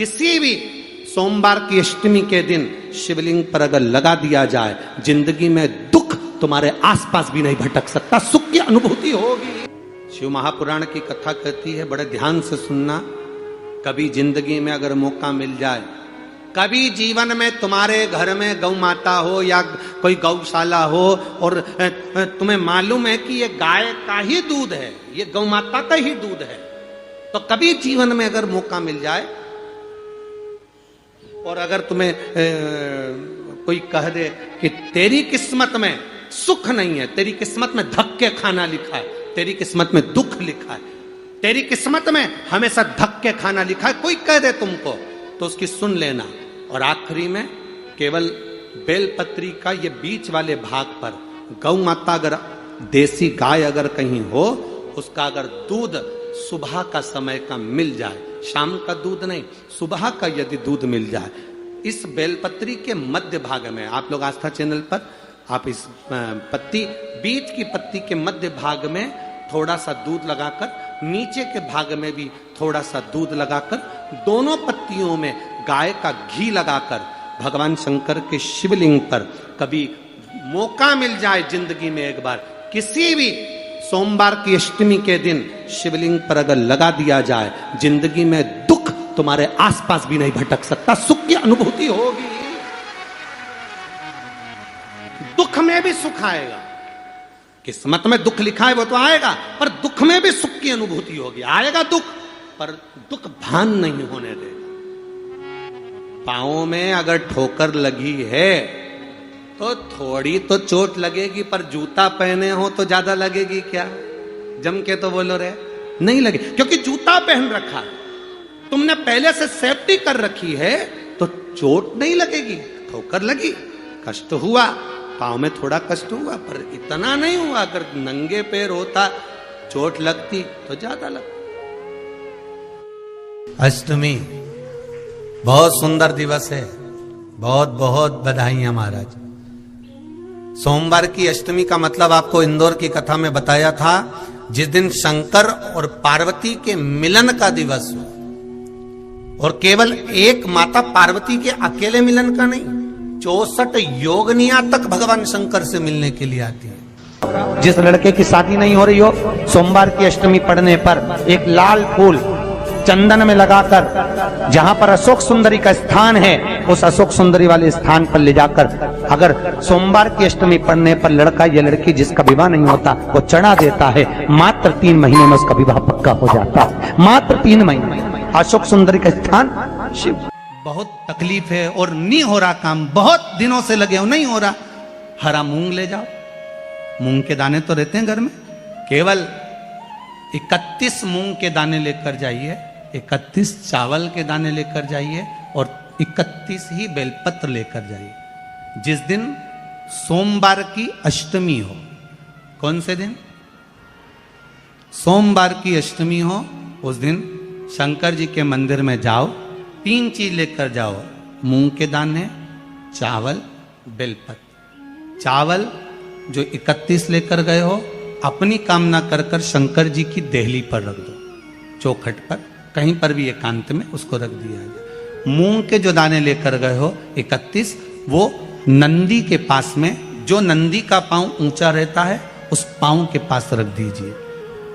किसी भी सोमवार की अष्टमी के दिन शिवलिंग पर अगर लगा दिया जाए, जिंदगी में दुख तुम्हारे आसपास भी नहीं भटक सकता, सुख की अनुभूति होगी। शिव महापुराण की कथा कहती है, बड़े ध्यान से सुनना। कभी जिंदगी में अगर मौका मिल जाए, कभी जीवन में तुम्हारे घर में गौ माता हो या कोई गौशाला हो और तुम्हें मालूम है कि ये गाय का ही दूध है, ये गौ माता का ही दूध है, तो कभी जीवन में अगर मौका मिल जाए और अगर तुम्हें कोई कह दे कि तेरी किस्मत में सुख नहीं है, तेरी किस्मत में धक्के खाना लिखा है, तेरी किस्मत में दुख लिखा है, तेरी किस्मत में हमेशा धक्के खाना लिखा है, कोई कह दे तुमको, तो उसकी सुन लेना। और आखिरी में केवल बेलपत्री का ये बीच वाले भाग पर गौ माता, अगर देसी गाय अगर कहीं हो, उसका अगर दूध सुबह का समय का मिल जाए, शाम का दूध नहीं, सुबह का यदि दूध मिल जाए, इस बेलपत्री के मध्य भाग में, आप लोग आस्था चैनल पर आप इस पत्ती, बीच की पत्ती के मध्य भाग में थोड़ा सा दूध लगाकर, नीचे के भाग में भी थोड़ा सा दूध लगाकर, दोनों पत्तियों में गाय का घी लगाकर भगवान शंकर के शिवलिंग पर कभी मौका मिल जाए जिंदगी में एक बार, किसी भी सोमवार की अष्टमी के दिन शिवलिंग पर अगर लगा दिया जाए, जिंदगी में दुख तुम्हारे आसपास भी नहीं भटक सकता, सुख की अनुभूति होगी। दुख में भी सुख आएगा, किस्मत में दुख लिखा है वो तो आएगा, पर दुख में भी सुख की अनुभूति होगी। आएगा दुख, पर दुख भान नहीं होने देगा। पांवों में अगर ठोकर लगी है तो थोड़ी तो चोट लगेगी, पर जूता पहने हो तो ज्यादा लगेगी क्या? जम के तो बोलो रे, नहीं लगे, क्योंकि जूता पहन रखा है, तुमने पहले से सेफ्टी कर रखी है, तो चोट नहीं लगेगी। ठोकर लगी, कष्ट हुआ, पांव में थोड़ा कष्ट हुआ, पर इतना नहीं हुआ। अगर नंगे पैर होता, चोट लगती तो ज्यादा लगती। अष्टमी बहुत सुंदर दिवस है, बहुत बहुत बधाइयां महाराज। सोमवार की अष्टमी का मतलब आपको इंदौर की कथा में बताया था, जिस दिन शंकर और पार्वती के मिलन का दिवस हो, और केवल एक माता पार्वती के अकेले मिलन का नहीं, 64 योगनियां तक भगवान शंकर से मिलने के लिए आती है। जिस लड़के की शादी नहीं हो रही हो, सोमवार की अष्टमी पड़ने पर एक लाल फूल चंदन में लगाकर, जहां पर अशोक सुंदरी का स्थान है, उस अशोक सुंदरी वाले स्थान पर ले जाकर, अगर सोमवार की अष्टमी पड़ने पर लड़का या लड़की जिसका विवाह नहीं होता वो चढ़ा देता है, मात्र 3 महीने में उसका विवाह पक्का हो जाता है। मात्र 3 महीने। अशोक सुंदरी का स्थान शिव। बहुत तकलीफ है और नहीं हो रहा काम, बहुत दिनों से लगे हो, नहीं हो रहा, हरा मूंग ले जाओ। मूंग के दाने तो रहते हैं घर में, केवल 31 मूंग के दाने लेकर जाइए, 31 चावल के दाने लेकर जाइए और 31 ही बेलपत्र लेकर जाइए। जिस दिन सोमवार की अष्टमी हो, कौन से दिन? सोमवार की अष्टमी हो, उस दिन शंकर जी के मंदिर में जाओ, 3 चीज लेकर जाओ, मूंग के दाने, चावल, बेलपत्र। चावल जो 31 लेकर गए हो, अपनी कामना कर कर शंकर जी की देहली पर रख दो, चौखट पर, कहीं पर भी एकांत में उसको रख दिया जाए। मूंग के जो दाने लेकर गए हो 31, वो नंदी के पास में, जो नंदी का पांव ऊंचा रहता है, उस पांव के पास रख दीजिए।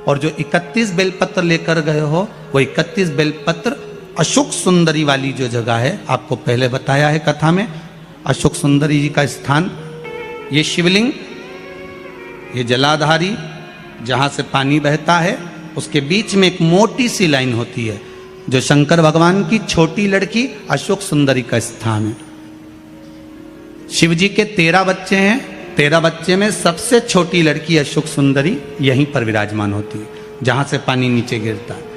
और जो 31 बेलपत्र लेकर गए हो, वो 31 बेलपत्र अशोक सुंदरी वाली जो जगह है, आपको पहले बताया है कथा में, अशोक सुंदरी जी का स्थान, ये शिवलिंग, ये जलाधारी जहां से पानी बहता है, उसके बीच में एक मोटी सी लाइन होती है, जो शंकर भगवान की छोटी लड़की अशोक सुंदरी का स्थान है। शिव जी के 13 बच्चे हैं, 13 बच्चे में सबसे छोटी लड़की अशोक सुंदरी यहीं पर विराजमान होती है, जहां से पानी नीचे गिरता है।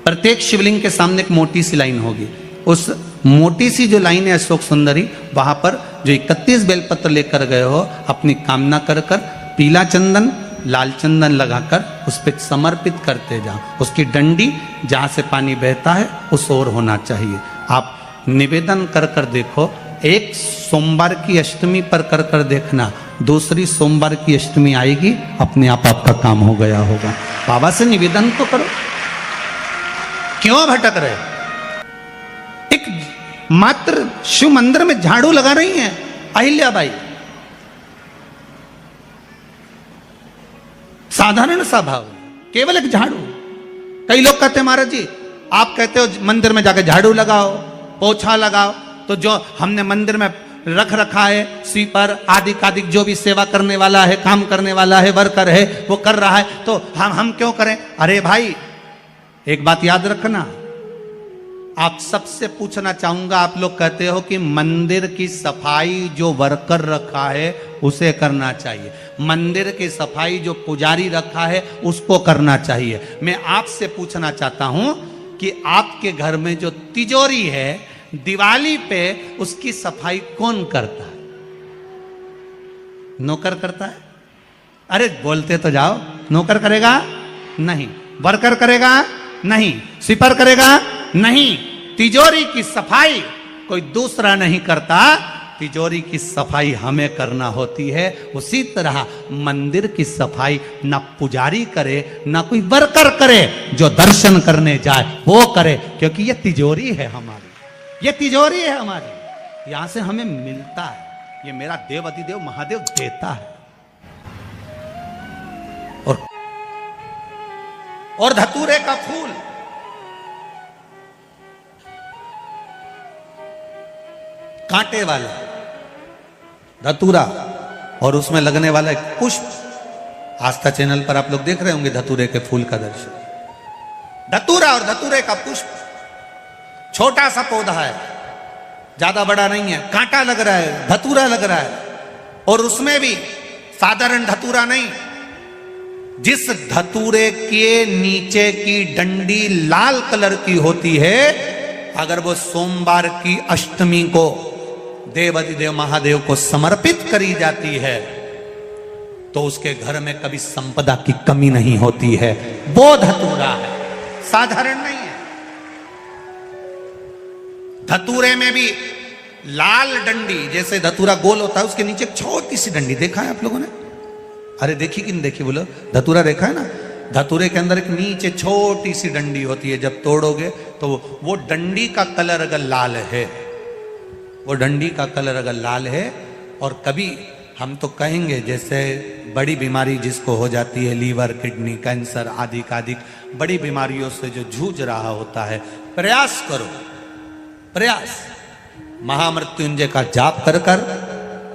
प्रत्येक शिवलिंग के सामने एक मोटी सी लाइन होगी, उस मोटी सी जो लाइन है अशोक सुंदरी, वहां पर जो 31 बेलपत्र लेकर गए हो, अपनी कामना कर कर पीला चंदन, लाल चंदन लगाकर उस पर समर्पित करते जाओ। उसकी डंडी जहां से पानी बहता है उस ओर होना चाहिए। आप निवेदन कर कर देखो, एक सोमवार की अष्टमी पर कर कर देखना, दूसरी सोमवार की अष्टमी आएगी, अपने आप आपका काम हो गया होगा। बाबा से निवेदन तो करो, क्यों भटक रहे? एक मात्र शिव मंदिर में झाड़ू लगा रही हैं अहिल्याबाई। साधारण सा भाव, केवल एक झाड़ू। कई लोग कहते हैं महाराज जी आप कहते हो मंदिर में जाकर झाड़ू लगाओ, पोछा लगाओ, तो जो हमने मंदिर में रख रखा है स्वीपर आदि आदि जो भी सेवा करने वाला है, काम करने वाला है, वर्कर है, वो कर रहा है, तो हम क्यों करें? अरे भाई एक बात याद रखना, आप सबसे पूछना चाहूंगा, आप लोग कहते हो कि मंदिर की सफाई जो वर्कर रखा है उसे करना चाहिए, मंदिर की सफाई जो पुजारी रखा है उसको करना चाहिए। मैं आपसे पूछना चाहता हूं कि आपके घर में जो तिजोरी है दिवाली पे उसकी सफाई कौन करता है? नौकर करता है? अरे बोलते तो जाओ। नौकर करेगा? नहीं। वर्कर करेगा? नहीं। स्वीपर करेगा? नहीं। तिजोरी की सफाई कोई दूसरा नहीं करता, तिजोरी की सफाई हमें करना होती है। उसी तरह मंदिर की सफाई ना पुजारी करे ना कोई वर्कर करे, जो दर्शन करने जाए वो करे, क्योंकि ये तिजोरी है हमारी, ये तिजोरी है हमारी, यहां से हमें मिलता है, ये मेरा देव अधिदेव महादेव देता है। और धतूरे का फूल, कांटे वाला धतूरा और उसमें लगने वाला एक पुष्प, आस्था चैनल पर आप लोग देख रहे होंगे धतूरे के फूल का दर्शन। धतूरा और धतूरे का पुष्प, छोटा सा पौधा है, ज्यादा बड़ा नहीं है, कांटा लग रहा है, धतूरा लग रहा है, और उसमें भी साधारण धतूरा नहीं, जिस धतूरे के नीचे की डंडी लाल कलर की होती है, अगर वो सोमवार की अष्टमी को देव अधिदेव महादेव को समर्पित करी जाती है तो उसके घर में कभी संपदा की कमी नहीं होती है। वो धतूरा है, साधारण नहीं है। धतूरे में भी लाल डंडी, जैसे धतूरा गोल होता है उसके नीचे छोटी सी डंडी, देखा है आप लोगों ने? अरे देखी कि नहीं देखी बोलो? धतूरा देखा है ना? धतूरे के अंदर एक नीचे छोटी सी डंडी होती है, जब तोड़ोगे तो वो डंडी का कलर अगर लाल है, वो डंडी का कलर अगर लाल है, और कभी हम तो कहेंगे जैसे बड़ी बीमारी जिसको हो जाती है, लीवर किडनी कैंसर आदि आदि बड़ी बीमारियों से जो जूझ रहा होता है, प्रयास करो, प्रयास महामृत्युंजय का जाप कर कर,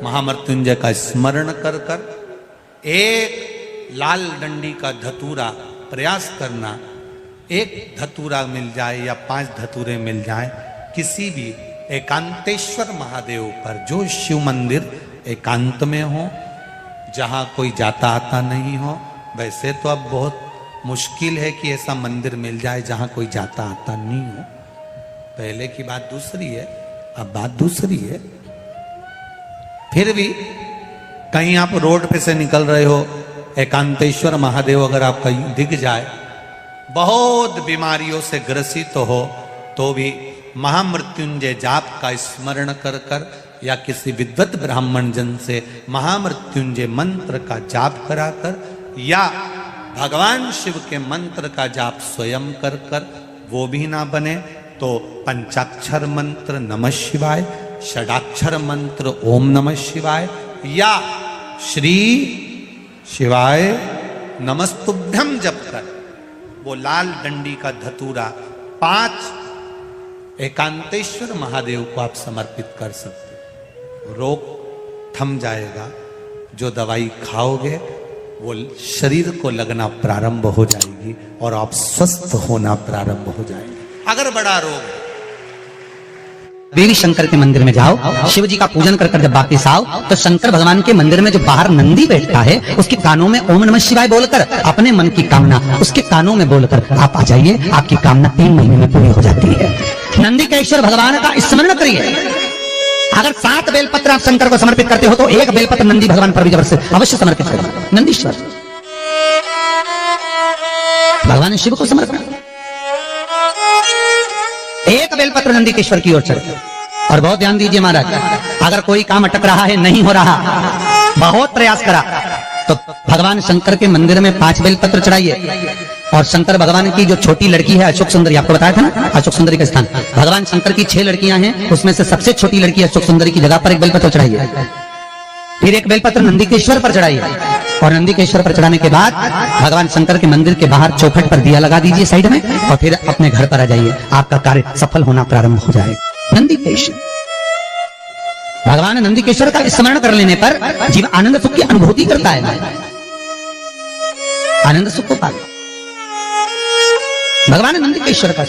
महामृत्युंजय का स्मरण कर कर, एक लाल डंडी का धतूरा प्रयास करना, एक धतूरा मिल जाए या 5 धतूरे मिल जाए किसी भी एकांतेश्वर महादेव पर, जो शिव मंदिर एकांत में हो, जहां कोई जाता आता नहीं हो। वैसे तो अब बहुत मुश्किल है कि ऐसा मंदिर मिल जाए जहां कोई जाता आता नहीं हो, पहले की बात दूसरी है, अब बात दूसरी है। फिर भी कहीं आप रोड पे से निकल रहे हो, एकांतेश्वर महादेव अगर आपका दिख जाए, बहुत बीमारियों से ग्रसित हो, तो भी महामृत्युंजय जाप का स्मरण कर कर या किसी विद्वत ब्राह्मण जन से महामृत्युंजय मंत्र का जाप कराकर या भगवान शिव के मंत्र का जाप स्वयं कर कर, वो भी ना बने तो पंचाक्षर मंत्र नमः शिवाय, षडाक्षर मंत्र ओम नमः शिवाय, या श्री शिवाय नमस्तुभ्यम जप कर वो लाल डंडी का धतूरा 5 एकांतेश्वर महादेव को आप समर्पित कर सकते। रोग थम जाएगा, जो दवाई खाओगे वो शरीर को लगना प्रारंभ हो जाएगी और आप स्वस्थ होना प्रारंभ हो जाएंगे। अगर बड़ा रोग है, देवी शंकर के मंदिर में जाओ, शिव जी का पूजन कर कर जब वापिस आओ तो शंकर भगवान के मंदिर में जो बाहर नंदी बैठता है उसके कानों में ओम नमः शिवाय बोलकर अपने मन की कामना उसके कानों में बोलकर आप आ जाइए, आपकी कामना 3 महीने में पूरी हो जाती है। नंदी के ईश्वर भगवान का स्मरण करिए। अगर 7 बेलपत्र आप शंकर को समर्पित करते हो तो 1 बेलपत्र नंदी भगवान पर भी अवश्य समर्पित करें। नंदीश्वर भगवान शिव को समर्पित, 1 बेलपत्र नंदीकेश्वर की ओर चढ़े। और बहुत ध्यान दीजिए महाराज, अगर कोई काम अटक रहा है, नहीं हो रहा, बहुत प्रयास करा, तो भगवान शंकर के मंदिर में 5 बेलपत्र चढ़ाइए। और शंकर भगवान की जो छोटी लड़की है अशोक सुंदरी, आपको बताया था ना अशोक सुंदरी का स्थान, भगवान शंकर की 6 लड़कियां हैं, उसमें से सबसे छोटी लड़की अशोक सुंदरी की जगह पर एक बेलपत्र चढ़ाई है। फिर एक बेलपत्र नंदीकेश्वर पर चढ़ाई है, और नंदीकेश्वर पर चढ़ाने के बाद भगवान शंकर के मंदिर के बाहर चौखट पर दिया लगा दीजिए साइड में, और फिर अपने घर पर आ जाइए, आपका कार्य सफल होना प्रारंभ हो जाएगा। नंदीकेश्वर, भगवान नंदीकेश्वर का स्मरण कर लेने पर जीव आनंद सुख की अनुभूति करता है, आनंद सुख को पाता। भगवान नंदीकेश्वर का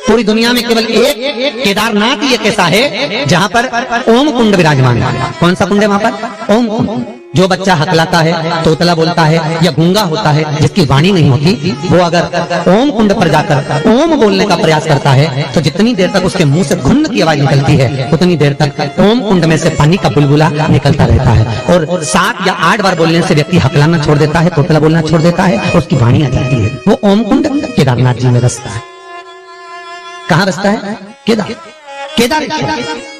पूरी दुनिया में केवल एक केदारनाथ ही एक ऐसा है जहां पर ओम कुंड विराजमान है। कौन सा कुंड है वहां पर? ओम कुंड। जो बच्चा हकलाता है, तोतला बोलता है या गूंगा होता है, जिसकी वाणी नहीं होती, वो अगर ओम कुंड पर जाकर ओम बोलने का प्रयास करता है तो जितनी देर तक उसके मुंह से घुन्न की आवाज निकलती है उतनी देर तक ओम कुंड में से पानी का बुलबुला निकलता रहता है। और 7 या 8 बार बोलने से व्यक्ति हकलाना छोड़ देता है, तोतला बोलना छोड़ देता है और उसकी वाणी आ जाती है। वो ओम कुंड केदारनाथ जी में बसता है। कहां बसता है? केदारेश्वर।